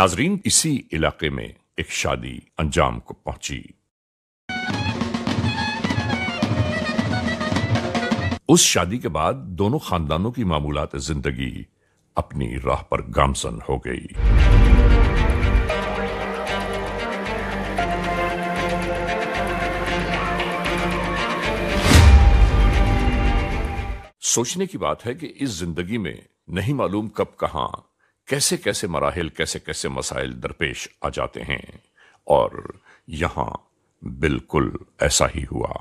नाजरीन, इसी इलाके में एक शादी अंजाम को पहुंची। उस शादी के बाद दोनों खानदानों की मामूलात जिंदगी अपनी राह पर गामजन हो गई। सोचने की बात है कि इस जिंदगी में नहीं मालूम कब कहां कैसे कैसे मराहिल, कैसे कैसे मसाइल दरपेश आ जाते हैं, और यहां बिल्कुल ऐसा ही हुआ।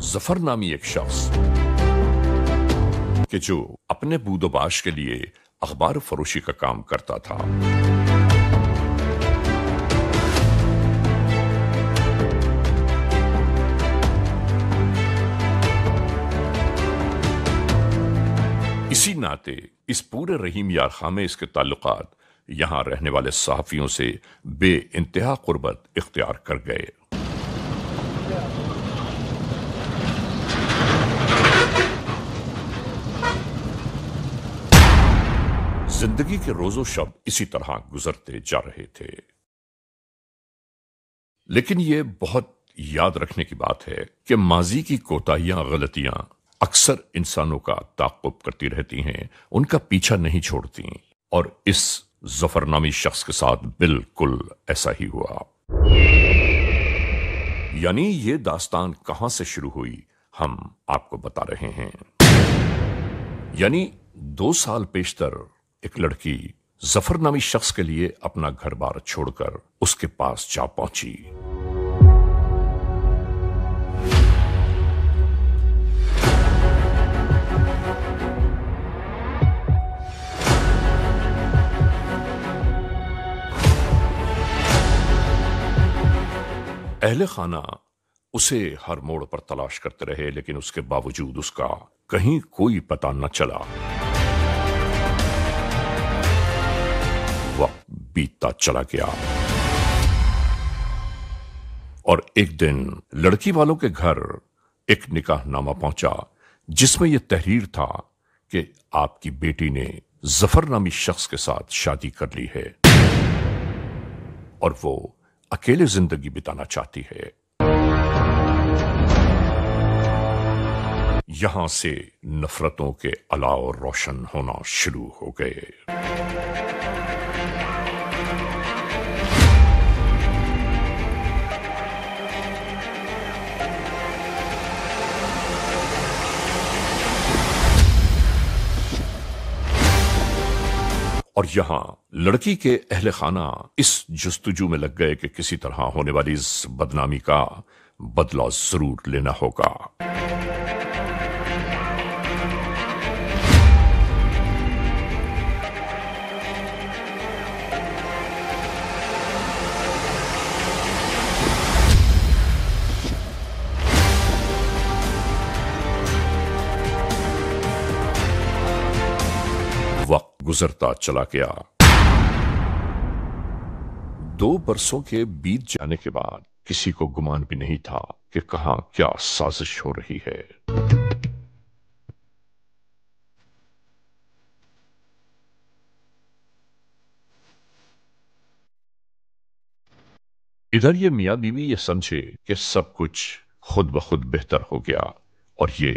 जफर नामी एक शख्स कि जो अपने बूदोबाश के लिए अखबार फरोशी का काम करता था, इसी नाते इस पूरे रहीम यार खां में इसके ताल्लुकात यहां रहने वाले सहाफियों से बे इंतहा कुर्बत इख्तियार कर गए। जिंदगी के रोजो शब इसी तरह गुजरते जा रहे थे। लेकिन यह बहुत याद रखने की बात है कि माजी की कोताहियां, गलतियां अक्सर इंसानों का ताक़ुब करती रहती हैं, उनका पीछा नहीं छोड़ती, और इस जफर नामी शख्स के साथ बिल्कुल ऐसा ही हुआ। यानी ये दास्तान कहां से शुरू हुई, हम आपको बता रहे हैं। यानी 2 साल पेशतर एक लड़की जफर नामी शख्स के लिए अपना घर बार छोड़कर उसके पास जा पहुंची। अहले खाना उसे हर मोड़ पर तलाश करते रहे, लेकिन उसके बावजूद उसका कहीं कोई पता न चला। वक्त बीतता चला गया और एक दिन लड़की वालों के घर एक निकाहनामा पहुंचा, जिसमें यह तहरीर था कि आपकी बेटी ने जफर नामी शख्स के साथ शादी कर ली है और वो अकेले जिंदगी बिताना चाहती है। यहां से नफरतों के अलाव रोशन होना शुरू हो गए। और यहां लड़की के अहले खाना इस जुस्तजू में लग गए कि किसी तरह होने वाली इस बदनामी का बदला जरूर लेना होगा। वक्त गुजरता चला गया। 2 बरसों के बीत जाने के बाद किसी को गुमान भी नहीं था कि कहां क्या साजिश हो रही है। इधर ये मियां बीवी ये समझे कि सब कुछ खुद ब खुद बेहतर हो गया और ये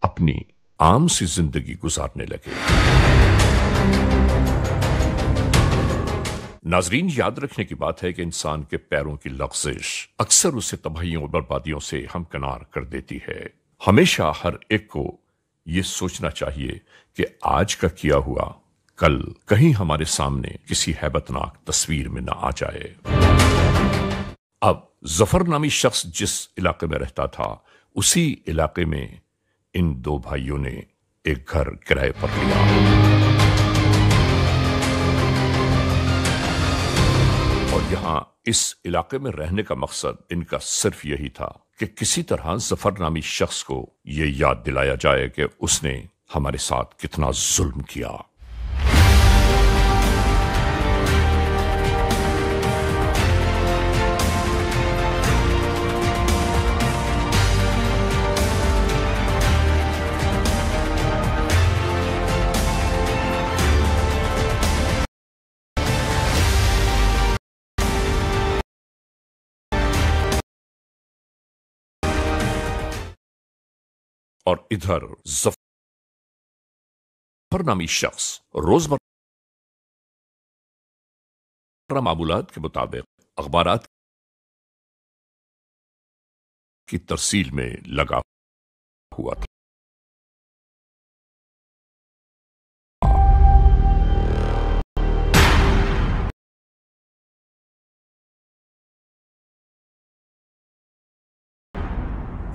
अपनी आम सी जिंदगी गुजारने लगे। नाजरीन, याद रखने की बात है कि इंसान के पैरों की लग़ज़िश अक्सर उसे तबाहियों और बर्बादियों से हमकिनार कर देती है। हमेशा हर एक को यह सोचना चाहिए कि आज का किया हुआ कल कहीं हमारे सामने किसी हैबतनाक तस्वीर में ना आ जाए। अब जफर नामी शख्स जिस इलाके में रहता था, उसी इलाके में इन 2 भाइयों ने एक घर किराए पर लिया और यहां इस इलाके में रहने का मकसद इनका सिर्फ यही था कि किसी तरह जफर नामी शख्स को यह याद दिलाया जाए कि उसने हमारे साथ कितना जुल्म किया। और इधर जफर नामी शख्स रोजमर्रा मामूलात के मुताबिक अखबारात की तरसील में लगा हुआ था।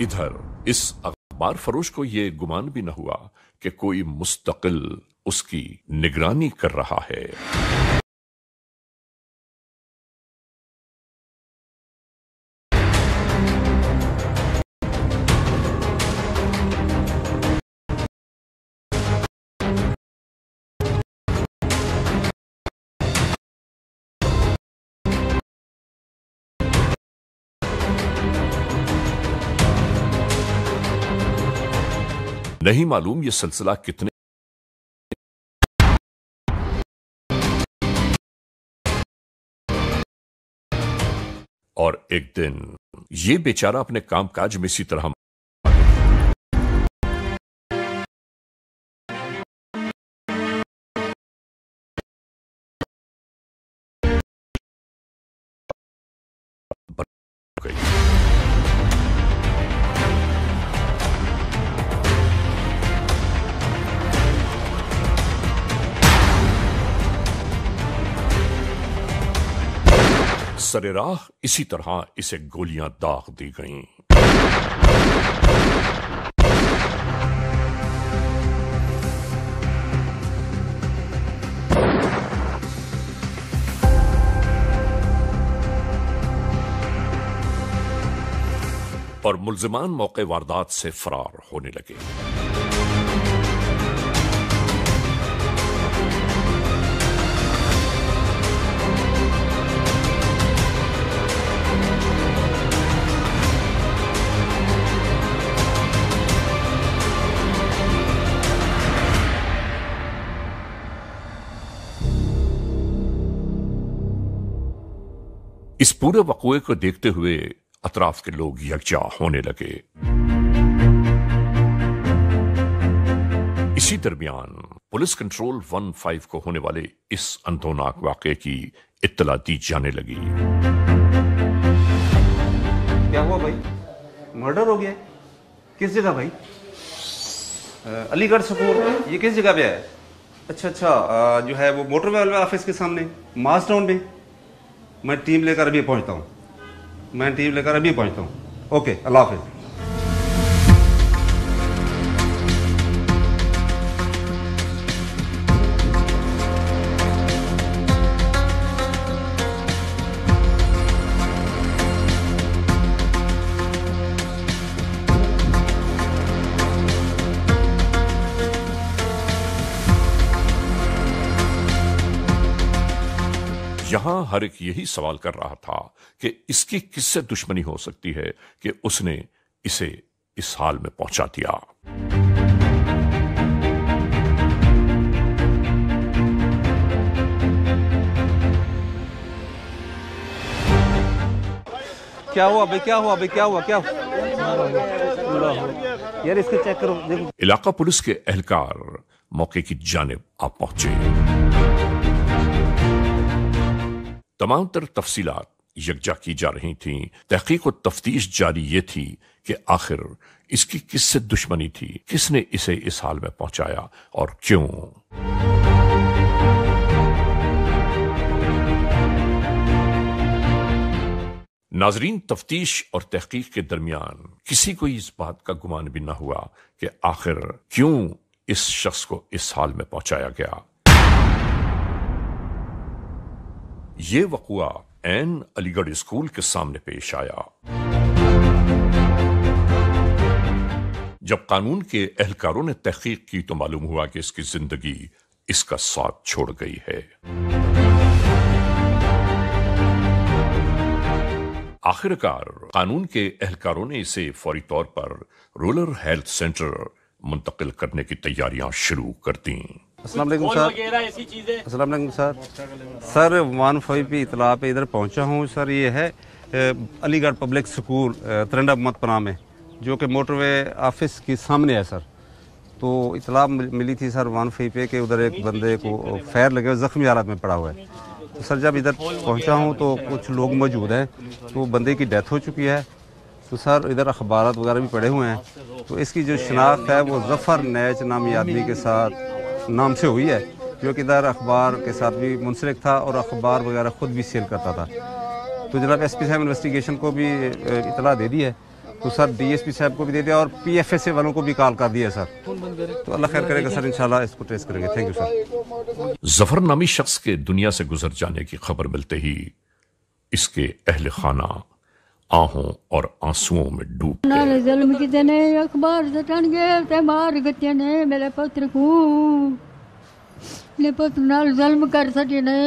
इधर इस अखबार फरोश को यह गुमान भी न हुआ कि कोई मुस्तकिल उसकी निगरानी कर रहा है। नहीं मालूम ये सिलसिला कितने और एक दिन ये बेचारा अपने कामकाज में इसी तरह गई। सरेराह इसी तरह इसे गोलियां दाग दी गईं। और मुल्जिमान मौके वारदात से फरार होने लगे। इस पूरे वक़्वे को देखते हुए अतराफ के लोग यकजा होने लगे। इसी दरमियान पुलिस कंट्रोल 15 को होने वाले इस अंतोनाक वाक़े की इत्तला दी जाने लगी। क्या हुआ भाई? मर्डर हो गया? किस जगह भाई? अलीगढ़ स्कूल, ये किस जगह पे है? अच्छा, जो है वो मोटर वेलफेयर ऑफिस के सामने मास टाउन में। मैं टीम लेकर अभी पहुंचता हूं। ओके, अल्लाह हाफिज। यहां हर एक यही सवाल कर रहा था कि इसकी किससे दुश्मनी हो सकती है कि उसने इसे इस हाल में पहुंचा दिया। क्या हुआ भाई? क्या हुआ? यार इसको चेक करो, देखो। इलाका पुलिस के एहलकार मौके की जानिब आ पहुंचे। तमाम तर तफसीलात यकजा की जा रही थीं। तहकीक और तफ्तीश जारी ये थी कि आखिर इसकी किससे दुश्मनी थी, किसने इसे इस हाल में पहुंचाया और क्यों। नाजरीन, तफ्तीश और तहकीक के दरमियान किसी को इस बात का गुमान भी न हुआ कि आखिर क्यों इस शख्स को इस हाल में पहुंचाया गया। ये वक़्वा ऐन अलीगढ़ स्कूल के सामने पेश आया, जब कानून के एहलकारों ने तहकीक की तो मालूम हुआ कि इसकी जिंदगी इसका साथ छोड़ गई है। आखिरकार कानून के एहलकारों ने इसे फौरी तौर पर रूरल हेल्थ सेंटर मुंतकिल करने की तैयारियां शुरू कर दी। अस्सलाम वालेकुम सर। सर 15 पे इतला पे इधर पहुंचा हूं सर। ये है अलीगढ़ पब्लिक स्कूल तरंडा मतपना में। جو کہ موٹر وے آفس کے سامنے ہے سر. تو اطلاع ملی تھی سر 1 پہ کہ ادھر ایک بندے کو فائر لگے ہوئے زخمی حالت میں پڑا ہوا ہے. تو سر جب ادھر پہنچا ہوں تو کچھ لوگ موجود ہیں, تو بندے کی ڈیتھ ہو چکی ہے. تو سر ادھر اخبارات وغیرہ بھی پڑے ہوئے ہیں. تو اس کی جو شناخت ہے وہ ظفر نیچ نامی آدمی کے ساتھ نام سے ہوئی ہے, جو کہ ادھر اخبار کے ساتھ بھی منسلک تھا اور اخبار وغیرہ خود بھی سیل کرتا تھا. تو جناب ایس پی صاحب انویسٹیگیشن کو بھی اطلاع دے دی ہے. تو سر ڈی ایس پی صاحب کو بھی دے دیا اور پی ایف ایس اے والوں کو بھی کال کر دیا سر. تو اللہ خیر کرے گا سر, انشاءاللہ اس کو ٹریس کریں گے. Thank you sir. ظفر نامی شخص کے دنیا سے گزر جانے کی خبر ملتے ہی اس کے اہل خانہ آہوں اور آنسوؤں میں ڈوب گئے. ظلم کتے نے اخبار سٹن گے تے مار گتے نے میرے پتر کو, میرے پتر نال ظلم کر سٹے نے,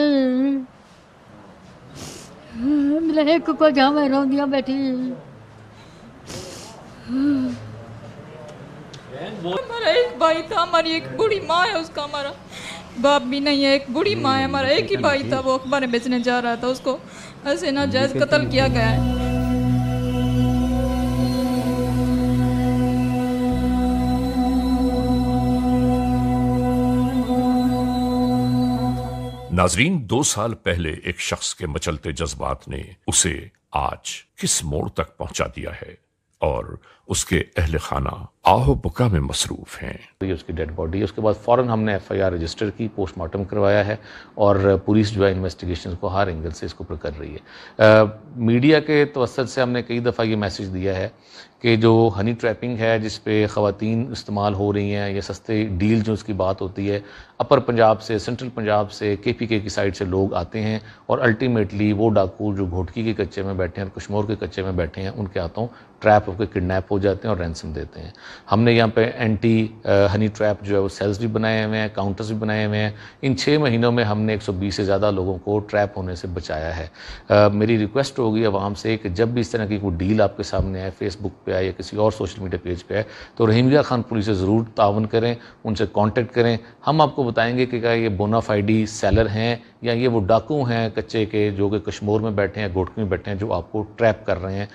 میرے ایک کو جاویں روندیاں بیٹھی. ہمارا ایک بھائی تھا, ہماری ایک بوڑھی ماں ہے, اس کا ہمارا باپ بھی نہیں ہے, ایک بوڑھی ماں ہے. ہمارا ایک ہی بھائی تھا, وہ اخباریں بیچنے جا رہا تھا, اس کو ایسے ناجائز قتل کیا گیا ہے. ناظرین, 2 سال پہلے ایک شخص کے مچلتے جذبات نے اسے آج کس موڑ تک پہنچا دیا ہے, اور اس کے اہل خانہ آہ و بکا میں مصروف ہیں. یہ اس کی ڈیڈ باڈی ہے. اس کے بعد فوراً ہم نے ایف آئی آر رجسٹر کی, پوسٹ مارٹم کروایا ہے, اور پولیس جو ہے انویسٹیگیشنز کو ہر اینگل سے اس کو کر رہی ہے. میڈیا کے توسط سے ہم نے کئی دفعہ یہ میسج دیا ہے کہ جو ہنی ٹریپنگ ہے جس پہ خواتین استعمال ہو رہی ہیں, یا سستے ڈیل جو اس کی بات ہوتی ہے, اپر پنجاب سے, سینٹرل پنجاب سے, کے پی کے کی سائڈ سے لوگ آتے ہیں, اور الٹیمیٹلی وہ ڈاکو جو گھوٹکی کے کچے میں بیٹھے ہیں اور کشمور کے کچے میں بیٹھے ہیں, ان کے ہاتھوں ٹریپ ہو کے کڈنیپ ہو جاتے ہیں اور رینسم دیتے ہیں. ہم نے یہاں پہ اینٹی ہنی ٹریپ جو ہے وہ سیلز بھی بنائے ہوئے ہیں, کاؤنٹرز بھی بنائے ہوئے ہیں. ان 6 مہینوں میں ہم نے 120 سے زیادہ لوگوں کو ٹریپ ہونے سے بچایا ہے. میری ریکویسٹ ہوگی عوام سے کہ جب بھی اس طرح کی کوئی ڈیل آپ کے سامنے آئے, فیس بک پہ آئے یا کسی اور سوشل میڈیا پیج پہ آئے, تو رحیم گاہ خان پولیس سے ضرور تعاون کریں, ان سے کانٹیکٹ کریں. ہم آپ کو بتائیں گے کہ کیا یہ بونا فائیڈی سیلر ہیں یا یہ وہ ڈاکو ہیں کچے کے جو کہ کشمور میں بیٹھے ہیں, گھوٹکی میں بیٹھے ہیں, جو آپ کو ٹریپ کر رہے ہیں.